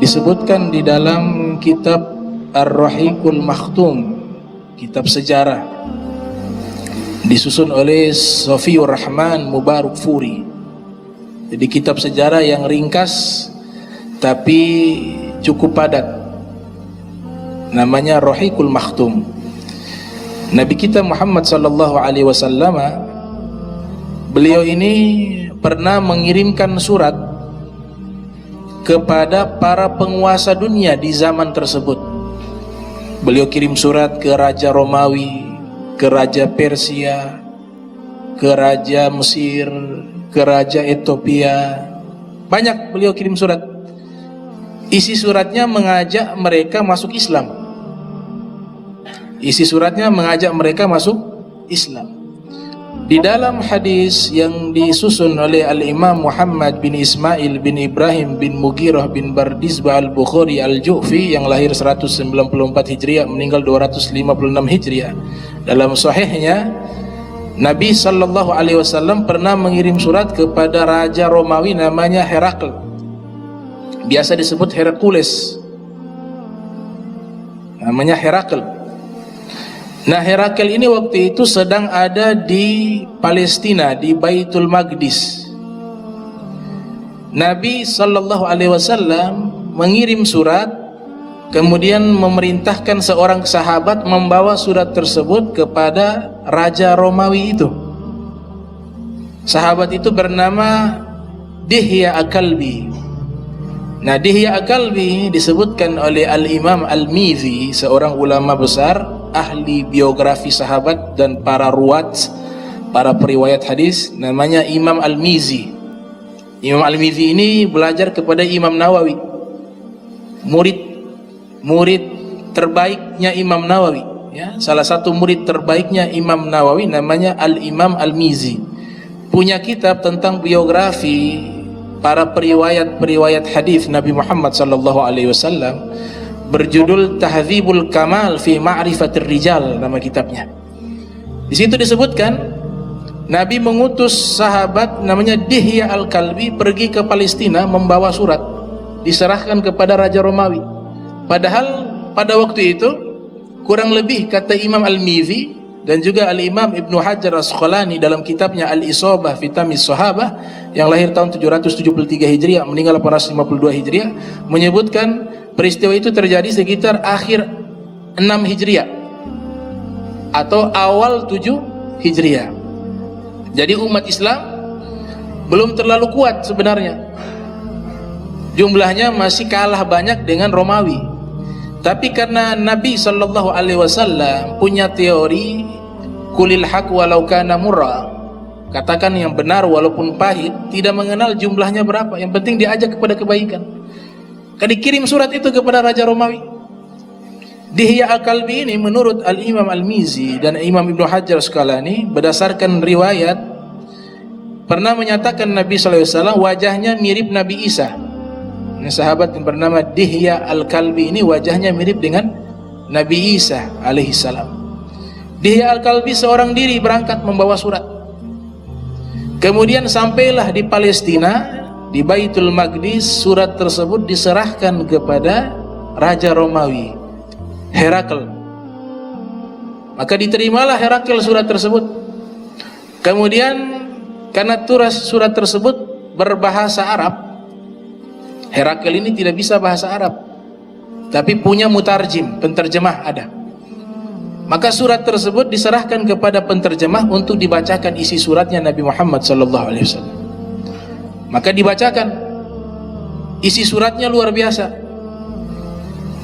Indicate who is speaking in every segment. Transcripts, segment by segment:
Speaker 1: disebutkan di dalam kitab Ar-Rahiqul Makhtum, kitab sejarah disusun oleh Sofiur Rahman Mubarak Furi. Jadi kitab sejarah yang ringkas tapi cukup padat, namanya Rahiqul Makhtum. Nabi kita Muhammad sallallahu alaihi wasallam, beliau ini pernah mengirimkan surat kepada para penguasa dunia di zaman tersebut. Beliau kirim surat ke Raja Romawi, ke Raja Persia, ke Raja Mesir, ke Raja Ethiopia. Banyak beliau kirim surat. Isi suratnya mengajak mereka masuk Islam. Isi suratnya mengajak mereka masuk Islam. Di dalam hadis yang disusun oleh Al-Imam Muhammad bin Ismail bin Ibrahim bin Mughirah bin Bardizbah Al-Bukhari Al-Ju'fi yang lahir 194 Hijriah meninggal 256 Hijriah, dalam sahihnya Nabi sallallahu alaihi wasallam pernah mengirim surat kepada Raja Romawi namanya Herakl, biasa disebut Hercules, namanya Herakl. Nah, Herakl ini waktu itu sedang ada di Palestina, di Baitul Maqdis. Nabi sallallahu alaihi wasallam mengirim surat, kemudian memerintahkan seorang sahabat membawa surat tersebut kepada Raja Romawi itu. Sahabat itu bernama Dihya Al-Kalbi. Nah, Dihya Al-Kalbi disebutkan oleh Al-Imam Al-Mizi, seorang ulama besar, ahli biografi sahabat dan para ruwat, para periwayat hadis, namanya Imam Al-Mizi. Imam Al-Mizi ini belajar kepada Imam Nawawi, murid terbaiknya Imam Nawawi, ya, salah satu murid terbaiknya Imam Nawawi namanya Al-Imam Al-Mizi. Punya kitab tentang biografi para periwayat hadis Nabi Muhammad sallallahu alaihi wasallam, berjudul Tahdzibul Kamal fi Ma'rifatir Rijal, nama kitabnya. Di situ disebutkan Nabi mengutus sahabat namanya Dihya Al-Kalbi pergi ke Palestina membawa surat, diserahkan kepada Raja Romawi. Padahal pada waktu itu kurang lebih, kata Imam Al-Mizi dan juga Al-Imam Ibnu Hajar Asqalani dalam kitabnya Al-Isabah fi Tamyiz Shahabah yang lahir tahun 773 Hijriah meninggal 852 Hijriah, menyebutkan peristiwa itu terjadi sekitar akhir 6 Hijriah atau awal 7 Hijriah. Jadi umat Islam belum terlalu kuat sebenarnya, jumlahnya masih kalah banyak dengan Romawi. Tapi karena Nabi sallallahu alaihi wasallam punya teori kulil haq walau kana murra, katakan yang benar walaupun pahit, tidak mengenal jumlahnya berapa, yang penting diajak kepada kebaikan. Dikirim surat itu kepada Raja Romawi. Dihya Al-Kalbi ini menurut Al-Imam Al-Mizi dan Imam Ibnu Hajar Asqalani berdasarkan riwayat pernah menyatakan Nabi sallallahu alaihi wasallam wajahnya mirip Nabi Isa. Ini sahabat yang bernama Dihya Al-Kalbi ini wajahnya mirip dengan Nabi Isa alaihi salam. Dihya Al-Kalbi seorang diri berangkat membawa surat. Kemudian sampailah di Palestina, di Baitul Maqdis. Surat tersebut diserahkan kepada Raja Romawi Herakl. Maka diterimalah Herakl surat tersebut. Kemudian karena surat tersebut berbahasa Arab, Herakl ini tidak bisa bahasa Arab, tapi punya mutarjim, penterjemah ada. Maka surat tersebut diserahkan kepada penterjemah untuk dibacakan isi suratnya Nabi Muhammad sallallahu alaihi wasallam. Maka dibacakan isi suratnya, luar biasa.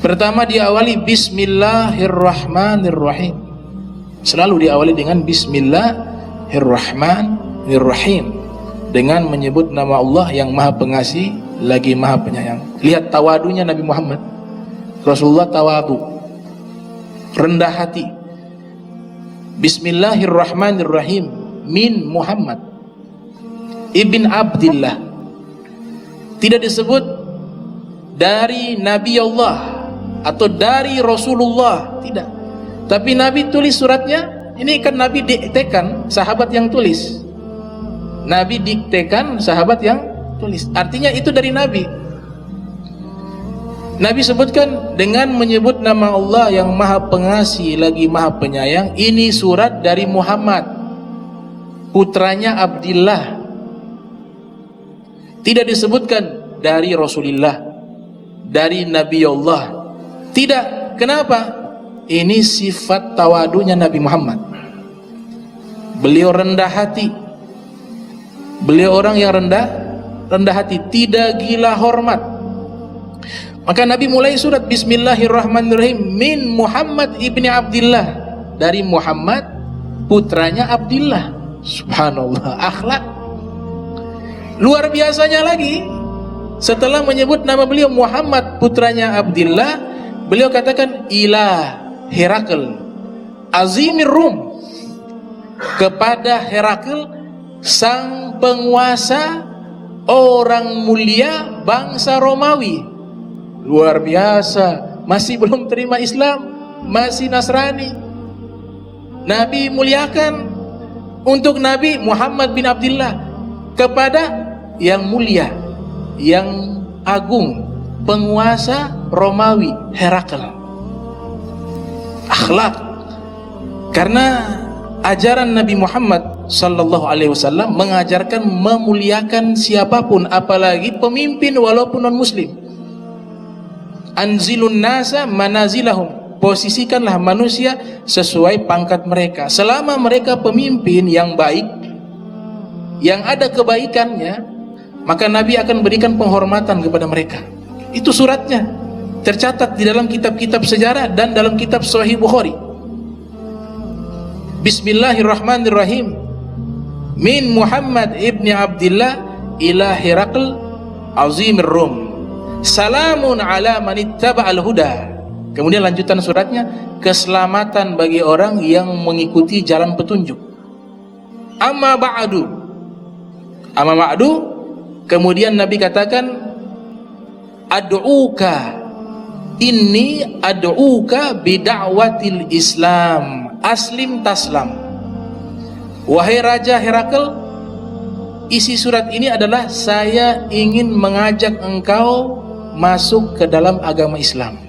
Speaker 1: Pertama diawali Bismillahirrahmanirrahim, selalu diawali dengan Bismillahirrahmanirrahim, dengan menyebut nama Allah yang Maha Pengasih lagi Maha Penyayang. Lihat tawadunya Nabi Muhammad. Rasulullah tawadu, rendah hati. Bismillahirrahmanirrahim min Muhammad ibn Abdillah. Tidak disebut dari Nabi Allah atau dari Rasulullah, tidak. Tapi Nabi tulis suratnya, ini kan Nabi diktekan, sahabat yang tulis. Nabi diktekan, sahabat yang tulis. Artinya itu dari Nabi. Nabi sebutkan dengan menyebut nama Allah yang Maha Pengasih lagi Maha Penyayang. Ini surat dari Muhammad, putranya Abdillah. Tidak disebutkan dari Rasulullah, dari Nabi Allah. Tidak. Kenapa? Ini sifat tawadunya Nabi Muhammad. Beliau rendah hati. Beliau orang yang rendah hati, tidak gila hormat. Maka Nabi mulai surat Bismillahirrahmanirrahim, min Muhammad ibni Abdillah, dari Muhammad putranya Abdillah. Subhanallah, akhlak luar biasanya lagi. Setelah menyebut nama beliau Muhammad putranya Abdillah, beliau katakan ila Herakl azimir Rum, kepada Herakl sang penguasa orang mulia bangsa Romawi. Luar biasa, masih belum terima Islam, masih Nasrani. Nabi muliakan untuk Nabi Muhammad bin Abdillah, kepada yang mulia, yang agung, penguasa Romawi Herakl. Akhlak. Karena ajaran Nabi Muhammad sallallahu alaihi wasallam mengajarkan memuliakan siapapun, apalagi pemimpin walaupun non muslim. Anzilun nasa manazilahum, posisikanlah manusia sesuai pangkat mereka. Selama mereka pemimpin yang baik, yang ada kebaikannya, maka Nabi akan berikan penghormatan kepada mereka. Itu suratnya, tercatat di dalam kitab-kitab sejarah dan dalam kitab Sahih Bukhari. Bismillahirrahmanirrahim, min Muhammad ibni Abdillah ila Herakl azimir Rum, salamun ala manittaba'al huda. Kemudian lanjutan suratnya, keselamatan bagi orang yang mengikuti jalan petunjuk. Amma ba'du, kemudian Nabi katakan, ad'uka, inni ad'uka bida'watil Islam, aslim taslam. Wahai Raja Herakl, isi surat ini adalah saya ingin mengajak engkau masuk ke dalam agama Islam.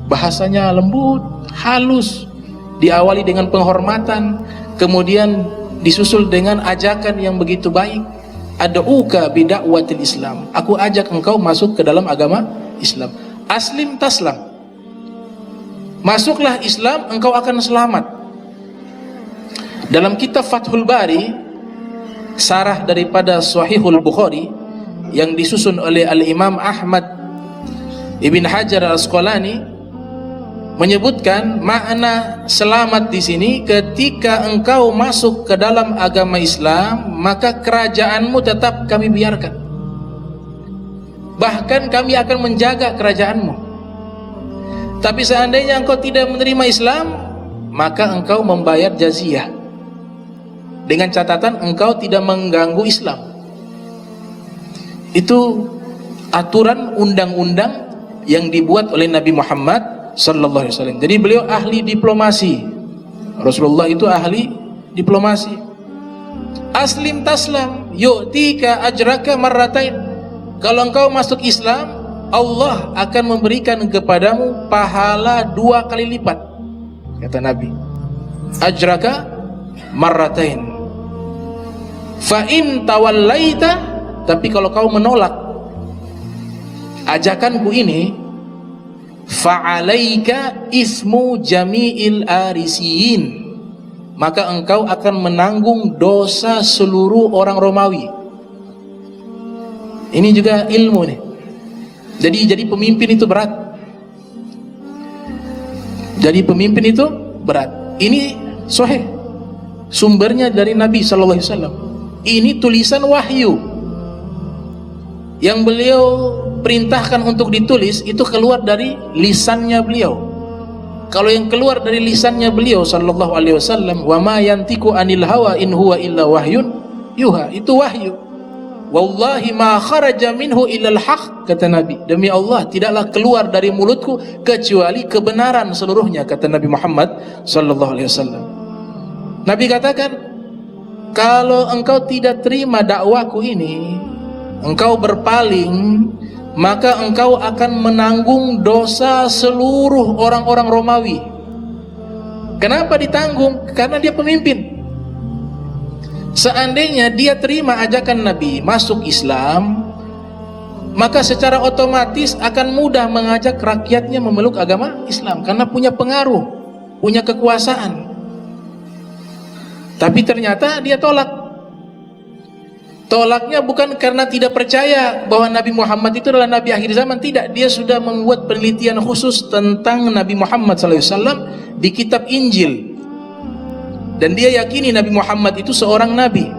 Speaker 1: Bahasanya lembut, halus, diawali dengan penghormatan, kemudian disusul dengan ajakan yang begitu baik. Ad'uka bida'watil Islam, aku ajak engkau masuk ke dalam agama Islam. Aslim taslam, masuklah Islam, engkau akan selamat. Dalam kitab Fathul Bari, sarah daripada Sahihul Bukhari yang disusun oleh Al-Imam Ahmad Ibn Hajar Al-Asqalani, menyebutkan makna selamat di sini, ketika engkau masuk ke dalam agama Islam, maka kerajaanmu tetap kami biarkan. Bahkan kami akan menjaga kerajaanmu. Tapi seandainya engkau tidak menerima Islam, maka engkau membayar jaziah, dengan catatan engkau tidak mengganggu Islam. Itu aturan undang-undang yang dibuat oleh Nabi Muhammad sallallahu alaihi wasallam. Jadi beliau ahli diplomasi. Rasulullah itu ahli diplomasi. Aslim taslam yu'tika ajraka marratain. Kalau engkau masuk Islam, Allah akan memberikan kepadamu pahala 2 kali lipat, kata Nabi. Ajraka marratain. Fa in tawallaita, tapi kalau kau menolak ajakanku ini, fa'alaika ismu jami'il arisiyin, maka engkau akan menanggung dosa seluruh orang Romawi. Ini juga ilmu nih. Jadi pemimpin itu berat. Jadi pemimpin itu berat. Ini sahih, sumbernya dari Nabi sallallahu alaihi wasallam. Ini tulisan wahyu yang beliau perintahkan untuk ditulis, itu keluar dari lisannya beliau. Kalau yang keluar dari lisannya beliau sallallahu alaihi wasallam, wa ma yantiqu anil hawa in huwa illa wahyun yuha, itu wahyu. Wallahi ma kharaja minhu illal haq, kata Nabi, demi Allah tidaklah keluar dari mulutku kecuali kebenaran seluruhnya, kata Nabi Muhammad sallallahu alaihi wasallam. Nabi katakan, kalau engkau tidak terima dakwaku ini, engkau berpaling, maka engkau akan menanggung dosa seluruh orang-orang Romawi. Kenapa ditanggung? Karena dia pemimpin. Seandainya dia terima ajakan Nabi masuk Islam, maka secara otomatis akan mudah mengajak rakyatnya memeluk agama Islam karena punya pengaruh, punya kekuasaan. Tapi ternyata dia tolak. Tolaknya bukan karena tidak percaya bahwa Nabi Muhammad itu adalah Nabi akhir zaman, tidak. Dia sudah membuat penelitian khusus tentang Nabi Muhammad SAW di kitab Injil, dan dia yakini Nabi Muhammad itu seorang Nabi.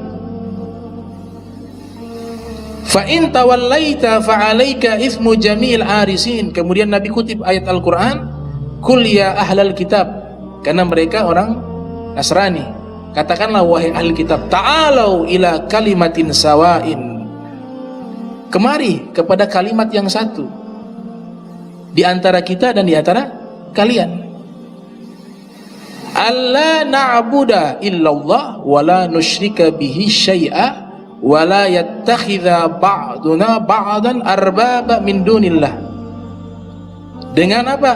Speaker 1: Fa in tawallaita fa 'alaika itsmu jami'il arisin. Kemudian Nabi kutip ayat Al-Qur'an, "Qul ya ahlal kitab," karena mereka orang Nasrani. Katakanlah wahai ahli kitab, ta'alau ila kalimatin sawain. Kemari kepada kalimat yang satu di antara kita dan di antara kalian. Alla na'budu illallah wa la nusyrika bihi syai'a wa la yattakhidha ba'duna ba'dan arbaba min dunillah. Dengan apa?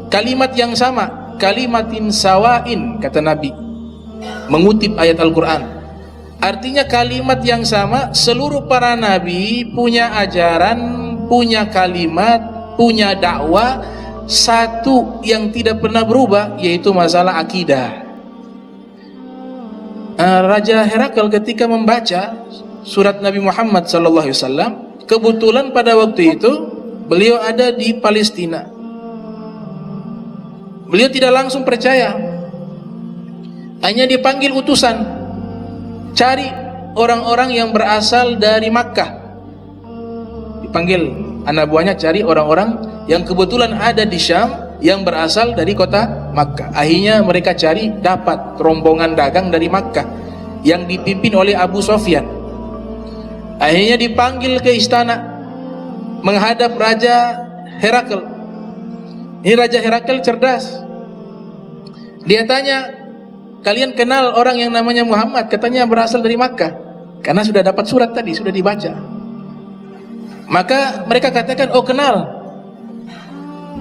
Speaker 1: Kalimat yang sama, kalimatin sawain, kata Nabi mengutip ayat Al-Quran. Artinya kalimat yang sama, seluruh para nabi punya ajaran, punya kalimat, punya dakwah satu yang tidak pernah berubah, yaitu masalah akidah. Raja Herakl ketika membaca surat Nabi Muhammad SAW, kebetulan pada waktu itu beliau ada di Palestina. Beliau tidak langsung percaya, hanya dipanggil utusan, cari orang-orang yang berasal dari Makkah. Dipanggil anak buahnya, cari orang-orang yang kebetulan ada di Syam yang berasal dari kota Makkah. Akhirnya mereka cari, dapat rombongan dagang dari Makkah yang dipimpin oleh Abu Sofyan. Akhirnya dipanggil ke istana menghadap Raja Herakl. Ini Raja Herakl cerdas. Dia tanya, kalian kenal orang yang namanya Muhammad? Katanya berasal dari Makkah. Karena sudah dapat surat tadi, sudah dibaca. Maka mereka katakan, oh kenal.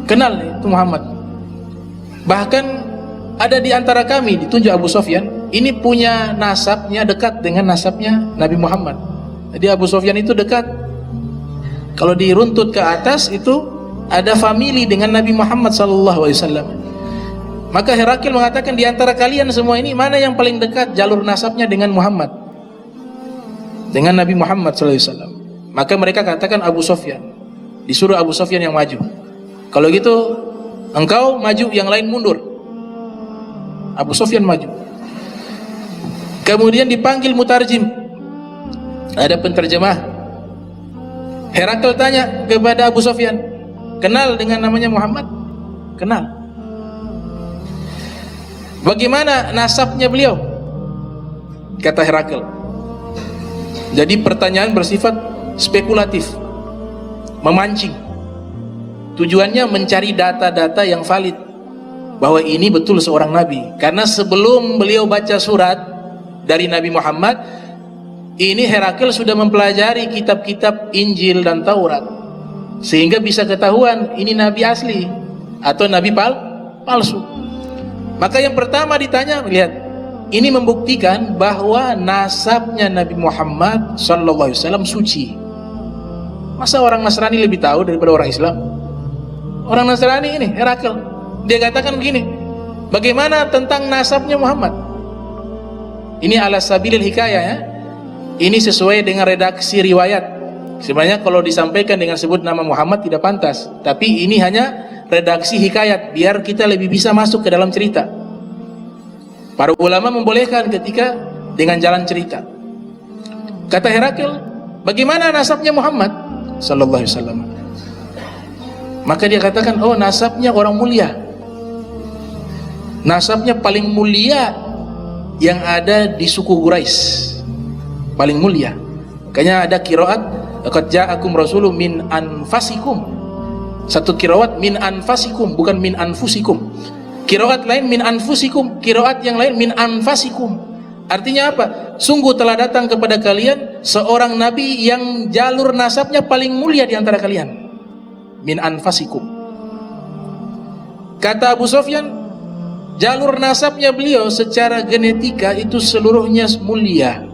Speaker 1: Kenal itu Muhammad. Bahkan ada di antara kami, ditunjuk Abu Sofyan, ini punya nasabnya dekat dengan nasabnya Nabi Muhammad. Jadi Abu Sofyan itu dekat. Kalau diruntut ke atas itu ada famili dengan Nabi Muhammad SAW. Maka Herakl mengatakan, di antara kalian semua ini mana yang paling dekat jalur nasabnya dengan Muhammad, dengan Nabi Muhammad SAW? Maka mereka katakan Abu Sofyan. Disuruh Abu Sofyan yang maju. Kalau gitu engkau maju, yang lain mundur. Abu Sofyan maju. Kemudian dipanggil mutarjim, ada penterjemah. Herakl tanya kepada Abu Sofyan, kenal dengan namanya Muhammad? Kenal. Bagaimana nasabnya beliau? Kata Herakl. Jadi pertanyaan bersifat spekulatif, memancing. Tujuannya mencari data-data yang valid bahwa ini betul seorang nabi. Karena sebelum beliau baca surat dari Nabi Muhammad, ini Herakl sudah mempelajari kitab-kitab Injil dan Taurat, sehingga bisa ketahuan ini nabi asli atau nabi palsu. Maka yang pertama ditanya, lihat, ini membuktikan bahwa nasabnya Nabi Muhammad SAW suci. Masa orang Nasrani lebih tahu daripada orang Islam? Orang Nasrani ini, Herakl, dia katakan begini, bagaimana tentang nasabnya Muhammad? Ini ala sabilil hikayah ya. Ini sesuai dengan redaksi riwayat. Sebenarnya kalau disampaikan dengan sebut nama Muhammad tidak pantas, tapi ini hanya redaksi hikayat biar kita lebih bisa masuk ke dalam cerita. Para ulama membolehkan ketika dengan jalan cerita. Kata Herakl, bagaimana nasabnya Muhammad sallallahu alaihi wasallam? Maka dia katakan, oh nasabnya orang mulia. Nasabnya paling mulia yang ada di suku Quraisy. Paling mulia. Makanya ada qiraat, laqad ja'akum rasulun min anfasikum. Satu qiraat min anfasikum, bukan min anfusikum. Qiraat lain min anfusikum, qiraat yang lain min anfasikum. Artinya apa? Sungguh telah datang kepada kalian seorang nabi yang jalur nasabnya paling mulia di antara kalian. Min anfasikum. Kata Abu Sufyan, jalur nasabnya beliau secara genetika itu seluruhnya mulia,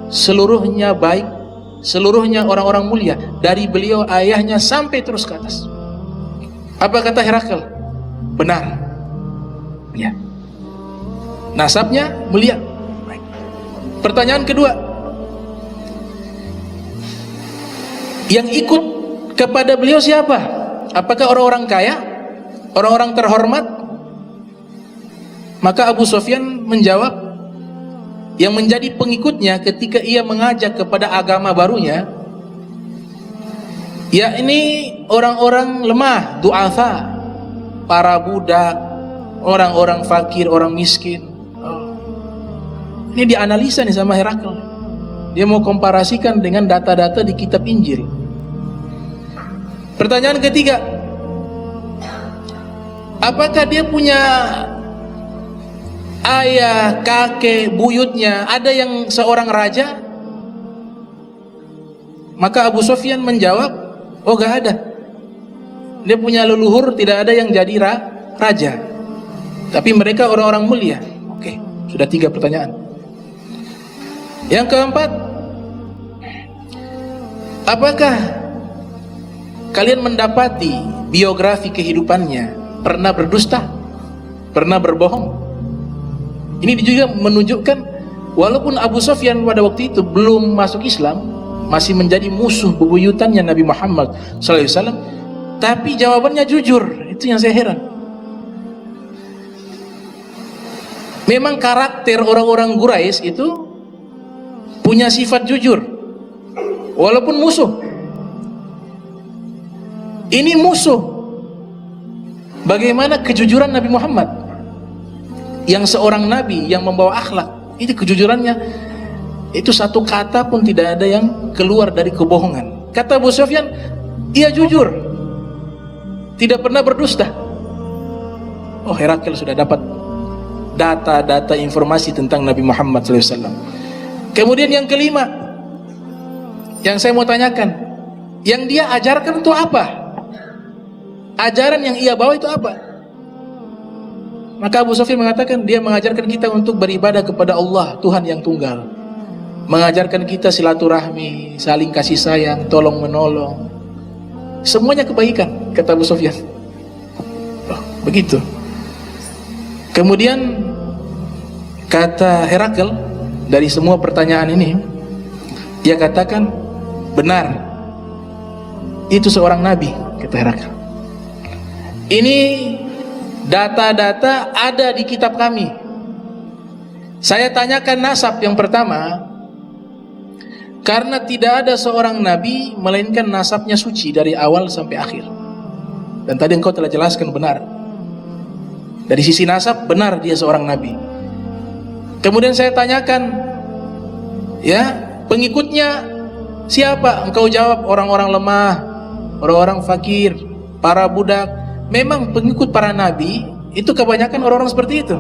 Speaker 1: seluruhnya baik, seluruhnya orang-orang mulia, dari beliau ayahnya sampai terus ke atas. Apa kata Herakl? Benar. Ya. Nasabnya mulia. Baik. Pertanyaan kedua, yang ikut kepada beliau siapa? Apakah orang-orang kaya? Orang-orang terhormat? Maka Abu Sufyan menjawab, yang menjadi pengikutnya ketika ia mengajak kepada agama barunya, ya ini orang-orang lemah, du'afa, para budak, orang-orang fakir, orang miskin. Ini dianalisa nih sama Herakl. Dia mau komparasikan dengan data-data di kitab Injil. Pertanyaan ketiga, apakah dia punya ayah, kakek, buyutnya ada yang seorang raja? Maka Abu Sufyan menjawab, oh gak ada. Dia punya leluhur tidak ada yang jadi raja, tapi mereka orang-orang mulia. Oke, sudah 3 pertanyaan. Yang keempat, apakah kalian mendapati biografi kehidupannya? Pernah berdusta? Pernah berbohong? Ini juga menunjukkan walaupun Abu Sufyan pada waktu itu belum masuk Islam, masih menjadi musuh bebuyutannya Nabi Muhammad SAW, tapi jawabannya jujur. Itu yang saya heran. Memang karakter orang-orang Quraisy itu punya sifat jujur walaupun musuh. Ini musuh. Bagaimana kejujuran Nabi Muhammad yang seorang nabi yang membawa akhlak, itu kejujurannya, itu satu kata pun tidak ada yang keluar dari kebohongan. Kata Abu Sufyan, ia jujur, tidak pernah berdusta. Oh, Herakl sudah dapat data-data informasi tentang Nabi Muhammad SAW. Kemudian yang kelima, yang saya mau tanyakan, yang dia ajarkan itu apa? Ajaran yang ia bawa itu apa? Maka Abu Sufyan mengatakan, dia mengajarkan kita untuk beribadah kepada Allah, Tuhan yang tunggal. Mengajarkan kita silaturahmi, saling kasih sayang, tolong menolong. Semuanya kebaikan, kata Abu Sufyan. Oh, begitu. Kemudian kata Herakl, dari semua pertanyaan ini dia katakan, benar, itu seorang nabi, kata Herakl. Ini data-data ada di kitab kami. Saya tanyakan nasab yang pertama karena tidak ada seorang nabi melainkan nasabnya suci dari awal sampai akhir. Dan tadi engkau telah jelaskan benar. Dari sisi nasab benar dia seorang nabi. Kemudian saya tanyakan, ya, pengikutnya siapa? Engkau jawab orang-orang lemah, orang-orang fakir, para budak. Memang pengikut para nabi itu kebanyakan orang-orang seperti itu.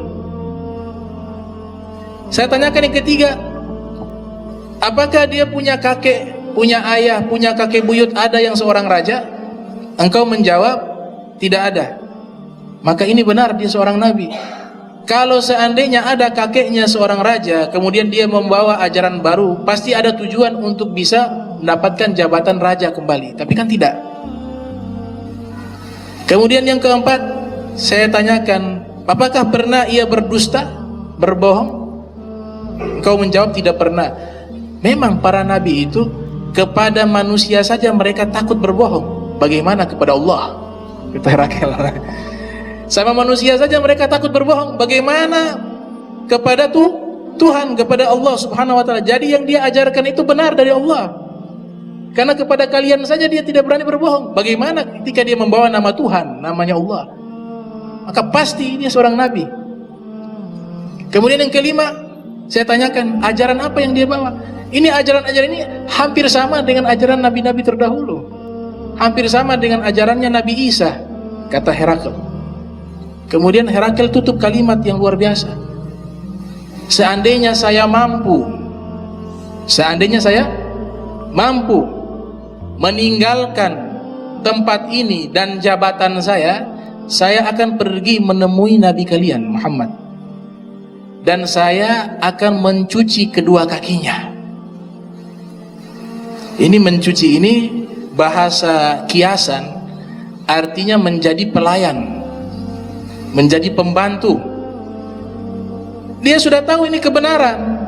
Speaker 1: Saya tanyakan yang ketiga, apakah dia punya kakek, punya ayah, punya kakek buyut, ada yang seorang raja? Engkau menjawab, tidak ada. Maka ini benar dia seorang nabi. Kalau seandainya ada kakeknya seorang raja, kemudian dia membawa ajaran baru, pasti ada tujuan untuk bisa mendapatkan jabatan raja kembali. Tapi kan tidak. Kemudian yang keempat, saya tanyakan, apakah pernah ia berdusta, berbohong? Engkau menjawab tidak pernah. Memang para nabi itu kepada manusia saja mereka takut berbohong, bagaimana kepada Allah? Kata Herakl. Sama manusia saja mereka takut berbohong, bagaimana kepada Tuhan, kepada Allah Subhanahu wa taala. Jadi yang dia ajarkan itu benar dari Allah. Karena kepada kalian saja dia tidak berani berbohong, bagaimana ketika dia membawa nama Tuhan, namanya Allah? Maka pasti dia seorang nabi. Kemudian yang kelima, saya tanyakan, ajaran apa yang dia bawa? Ini ajaran-ajaran ini hampir sama dengan ajaran nabi-nabi terdahulu. Hampir sama dengan ajarannya Nabi Isa, kata Herakl. Kemudian Herakl tutup kalimat yang luar biasa. Seandainya saya mampu Seandainya saya mampu meninggalkan tempat ini dan jabatan saya akan pergi menemui Nabi kalian Muhammad, dan saya akan mencuci kedua kakinya. Ini mencuci ini bahasa kiasan, artinya menjadi pelayan, menjadi pembantu. Dia sudah tahu ini kebenaran.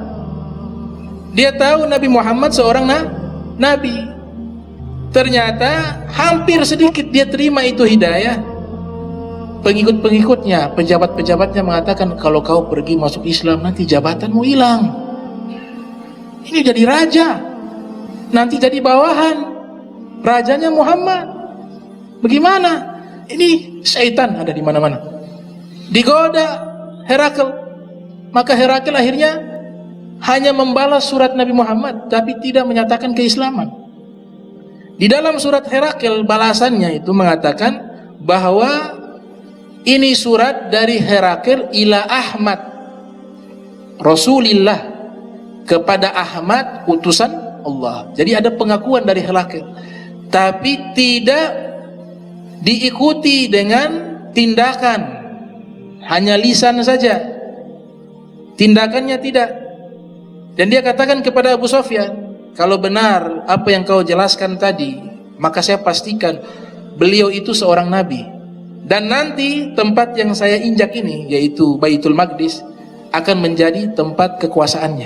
Speaker 1: Dia tahu Nabi Muhammad seorang nabi. Ternyata hampir sedikit dia terima itu hidayah. Pengikut-pengikutnya, pejabat-pejabatnya mengatakan, kalau kau pergi masuk Islam nanti jabatanmu hilang. Ini jadi raja, nanti jadi bawahan. Rajanya Muhammad. Bagaimana? Ini syaitan ada di mana-mana. Digoda Herakl. Maka Herakl akhirnya hanya membalas surat Nabi Muhammad, tapi tidak menyatakan keislaman. Di dalam surat Herakl balasannya itu mengatakan bahwa ini surat dari Herakl ila Ahmad, Rasulillah, kepada Ahmad utusan Allah. Jadi ada pengakuan dari Herakl, tapi tidak diikuti dengan tindakan, hanya lisan saja, tindakannya tidak. Dan dia katakan kepada Abu Sufyan, kalau benar apa yang kau jelaskan tadi, maka saya pastikan beliau itu seorang nabi, dan nanti tempat yang saya injak ini, yaitu Baitul Maqdis, akan menjadi tempat kekuasaannya.